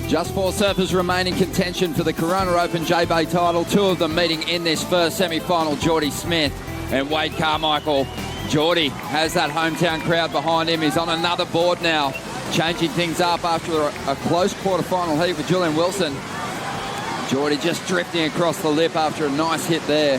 Just four surfers remain in contention for the Corona Open J-Bay title. Two of them meeting in this first semi-final, Jordy Smith and Wade Carmichael. Jordy has that hometown crowd behind him. He's on another board now, changing things up after a close quarterfinal heat with Julian Wilson. Jordy just drifting across the lip after a nice hit there.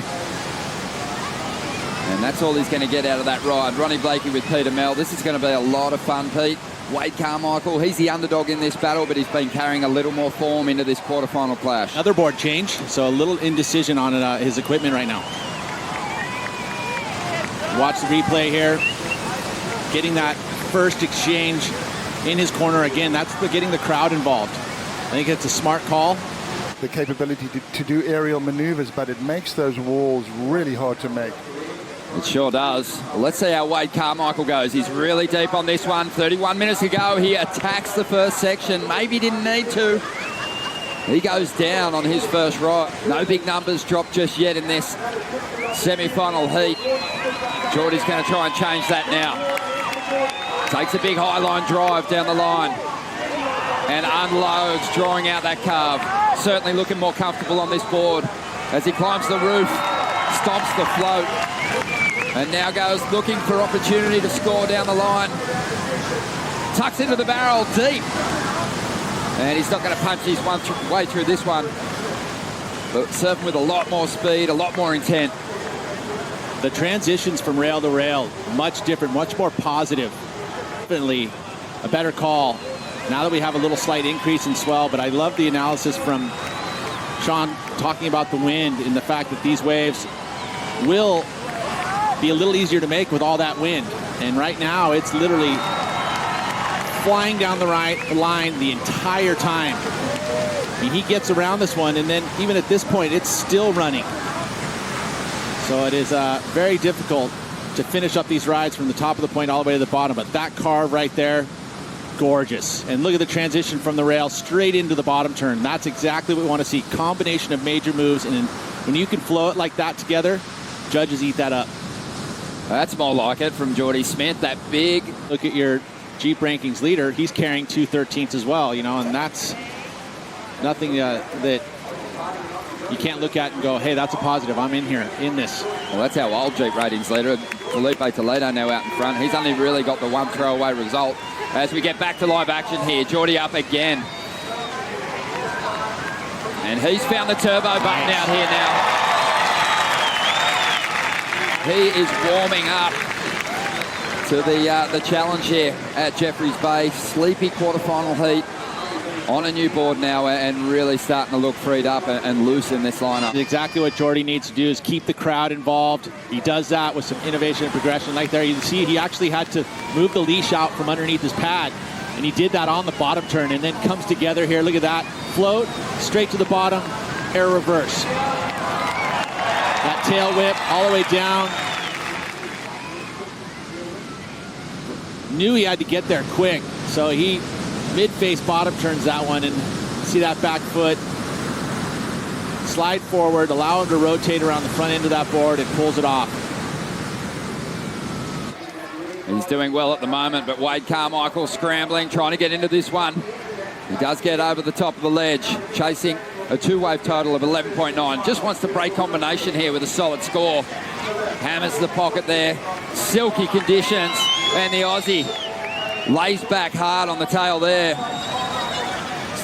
And that's all he's going to get out of that ride. Ronnie Blakey with Peter Mel. This is going to be a lot of fun, Pete. Wade Carmichael, he's the underdog in this battle, but he's been carrying a little more form into this quarterfinal clash. Another board change, so a little indecision on his equipment right now. Watch the replay here. Getting that first exchange in his corner again. That's getting the crowd involved. I think it's a smart call. The capability to do aerial maneuvers, but it makes those walls really hard to make. It sure does. Well, let's see how Wade Carmichael goes. He's really deep on this one. 31 minutes to go. He attacks the first section. Maybe didn't need to. He goes down on his first ride. No big numbers dropped just yet in this semi-final heat. Jordy's going to try and change that now. Takes a big high line drive down the line and unloads, drawing out that carve. Certainly looking more comfortable on this board as he climbs the roof, stomps the float, and now goes looking for opportunity to score down the line. Tucks into the barrel deep. And he's not going to punch his way through this one. But surfing with a lot more speed, a lot more intent. The transitions from rail to rail, much different, much more positive. Definitely a better call now that we have a little slight increase in swell. But I love the analysis from Sean talking about the wind and the fact that these waves will be a little easier to make with all that wind. And right now it's literally flying down the line the entire time. I mean, he gets around this one, and then even at this point it's still running. So it is very difficult to finish up these rides from the top of the point all the way to the bottom. But that carve right there, gorgeous. And look at the transition from the rail straight into the bottom turn. That's exactly what we want to see. Combination of major moves, and when you can flow it like that together, judges eat that up. That's more like it from Jordy Smith. That big. Look at your Jeep rankings leader. He's carrying 2/13 as well, you know, and that's nothing that you can't look at and go, hey, that's a positive. I'm in here, in this. Well, that's our old Jeep ratings leader. Felipe Toledo now out in front. He's only really got the one throwaway result. As we get back to live action here, Jordy up again. And he's found the turbo button out here now. He is warming up to the challenge here at Jeffreys Bay. Sleepy quarterfinal heat on a new board now and really starting to look freed up and loose in this lineup. Exactly what Jordy needs to do is keep the crowd involved. He does that with some innovation and progression. Like there, you can see he actually had to move the leash out from underneath his pad, and he did that on the bottom turn and then comes together here. Look at that. Float, straight to the bottom, air reverse. That tail whip all the way down. Knew he had to get there quick, so he mid-face bottom turns that one, and see that back foot. Slide forward, allow him to rotate around the front end of that board, and pulls it off. He's doing well at the moment, but Wade Carmichael scrambling, trying to get into this one. He does get over the top of the ledge, chasing a two-wave total of 11.9. Just wants to break combination here with a solid score. Hammers the pocket there. Silky conditions, and the Aussie lays back hard on the tail there.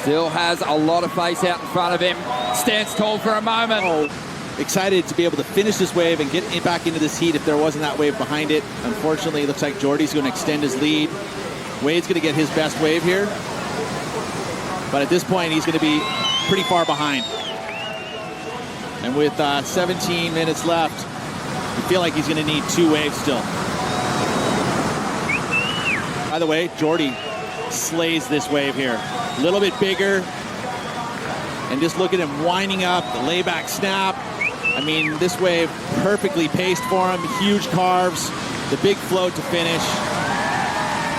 Still has a lot of face out in front of him. Stands tall for a moment. Oh, excited to be able to finish this wave and get back into this heat if there wasn't that wave behind it. Unfortunately, it looks like Jordy's going to extend his lead. Wade's going to get his best wave here. But at this point, he's going to be pretty far behind. And with 17 minutes left, I feel like he's going to need two waves still. By the way, Jordy slays this wave here. A little bit bigger. And just look at him winding up, the layback snap. I mean, this wave perfectly paced for him. Huge carves, the big float to finish.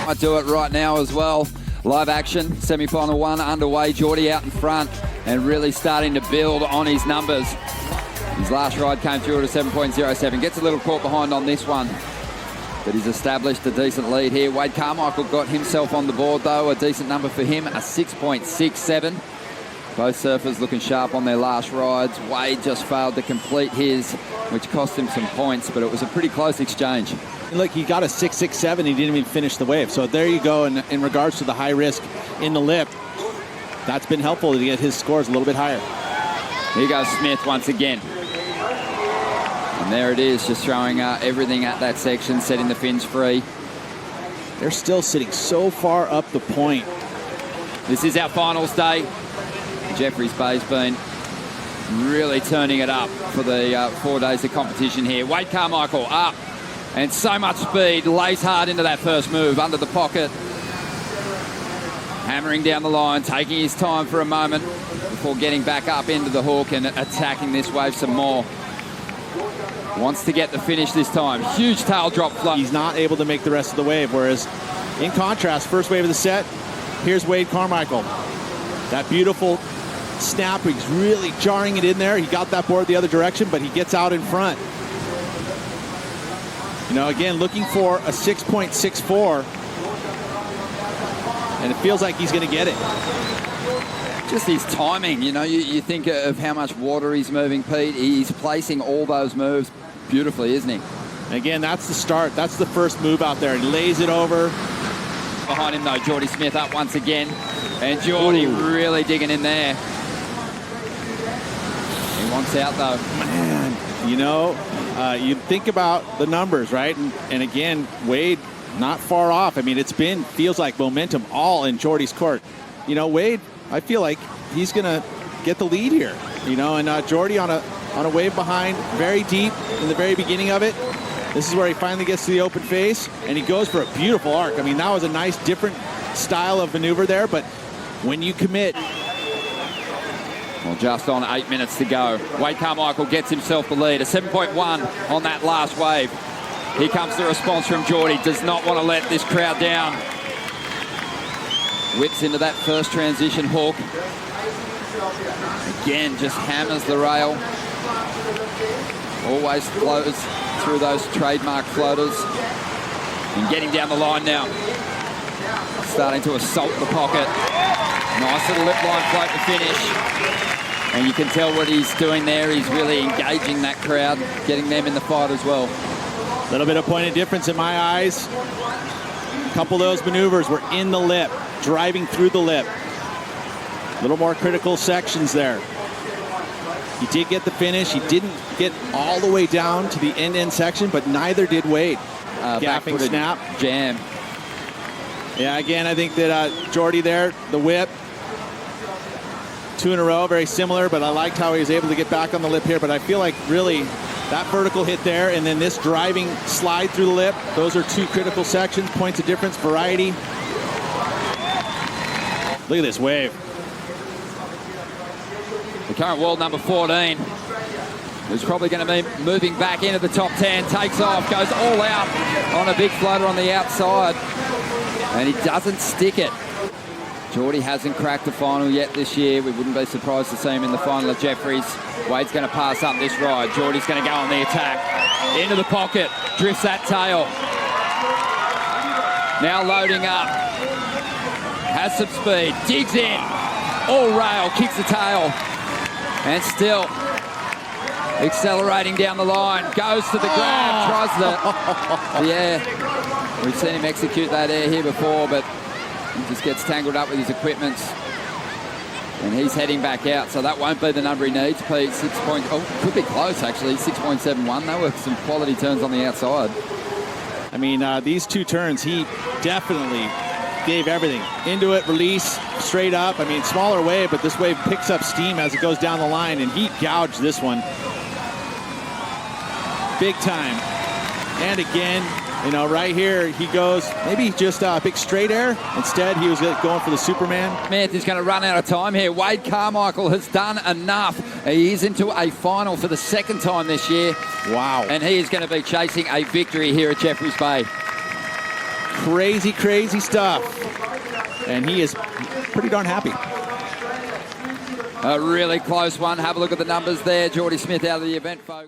Might do it right now as well. Live action, semi-final one underway. Jordy out in front and really starting to build on his numbers. His last ride came through at a 7.07. Gets a little caught behind on this one. But he's established a decent lead here. Wade Carmichael got himself on the board, though. A decent number for him, a 6.67. Both surfers looking sharp on their last rides. Wade just failed to complete his, which cost him some points, but it was a pretty close exchange. Look, he got a 6.67. He didn't even finish the wave. So there you go. In regards to the high risk in the lip, that's been helpful to get his scores a little bit higher. Here goes Smith once again. And there it is, just throwing everything at that section, setting the fins free. They're still sitting so far up the point. This is our finals day. Jeffreys Bay's been really turning it up for the 4 days of competition here. Wade Carmichael up, and so much speed, lays hard into that first move, under the pocket. Hammering down the line, taking his time for a moment before getting back up into the hook and attacking this wave some more. Wants to get the finish this time. Huge tail drop flow. He's not able to make the rest of the wave, whereas in contrast, first wave of the set, here's Wade Carmichael. That beautiful snap, he's really jarring it in there. He got that board the other direction, but he gets out in front. You know, again, looking for a 6.64, and it feels like he's going to get it. Just his timing, you know, you think of how much water he's moving, Pete. He's placing all those moves beautifully, isn't he? Again, that's the start. That's the first move out there. He lays it over. Behind him, though, Jordy Smith up once again. And Jordy really digging in there. He wants out, though. Man, you know, you think about the numbers, right? And again, Wade not far off. I mean, feels like momentum all in Jordy's court. You know, Wade, I feel like he's going to get the lead here. You know, and Jordy on a wave behind, very deep in the very beginning of it. This is where he finally gets to the open face, and he goes for a beautiful arc. I mean, that was a nice, different style of maneuver there, but when you commit... Well, just on 8 minutes to go. Wade Carmichael gets himself the lead, a 7.1 on that last wave. Here comes the response from Jordy. Does not want to let this crowd down. Whips into that first transition hook. Again, just hammers the rail. Always flows through those trademark floaters. And getting down the line now. Starting to assault the pocket. Nice little lip line float to finish. And you can tell what he's doing there. He's really engaging that crowd, getting them in the fight as well. A little bit of point of difference in my eyes. A couple of those maneuvers were in the lip, driving through the lip. A little more critical sections there. He did get the finish. He didn't get all the way down to the end section, but neither did Wade. Gapping snap. Jam. Yeah, again, I think that Jordy there, the whip, 2 in a row, very similar, but I liked how he was able to get back on the lip here. But I feel like really that vertical hit there and then this driving slide through the lip, those are 2 critical sections, points of difference, variety. Look at this wave. The current world number 14, who's probably going to be moving back into the top 10, takes off, goes all out on a big floater on the outside, and he doesn't stick it. Jordy hasn't cracked the final yet this year. We wouldn't be surprised to see him in the final at Jeffreys. Wade's going to pass up this ride. Jordy's going to go on the attack. Into the pocket, drifts that tail. Now loading up. Has some speed, digs in. All rail, kicks the tail. And still accelerating down the line. Goes to the grab, tries the air. We've seen him execute that air here before, but he just gets tangled up with his equipment. And he's heading back out, so that won't be the number he needs. Pete, could be close actually, 6.71. That were some quality turns on the outside. I mean, these 2 turns, he definitely gave everything. Into it, release, straight up. I mean, smaller wave, but this wave picks up steam as it goes down the line, and he gouged this one. Big time. And again, you know, right here, he goes, maybe just a big straight air. Instead, he was going for the Superman. Smith is going to run out of time here. Wade Carmichael has done enough. He is into a final for the 2nd time this year. Wow. And he is going to be chasing a victory here at Jeffreys Bay. Crazy, crazy stuff. And he is pretty darn happy. A really close one. Have a look at the numbers there. Jordy Smith out of the event, folks.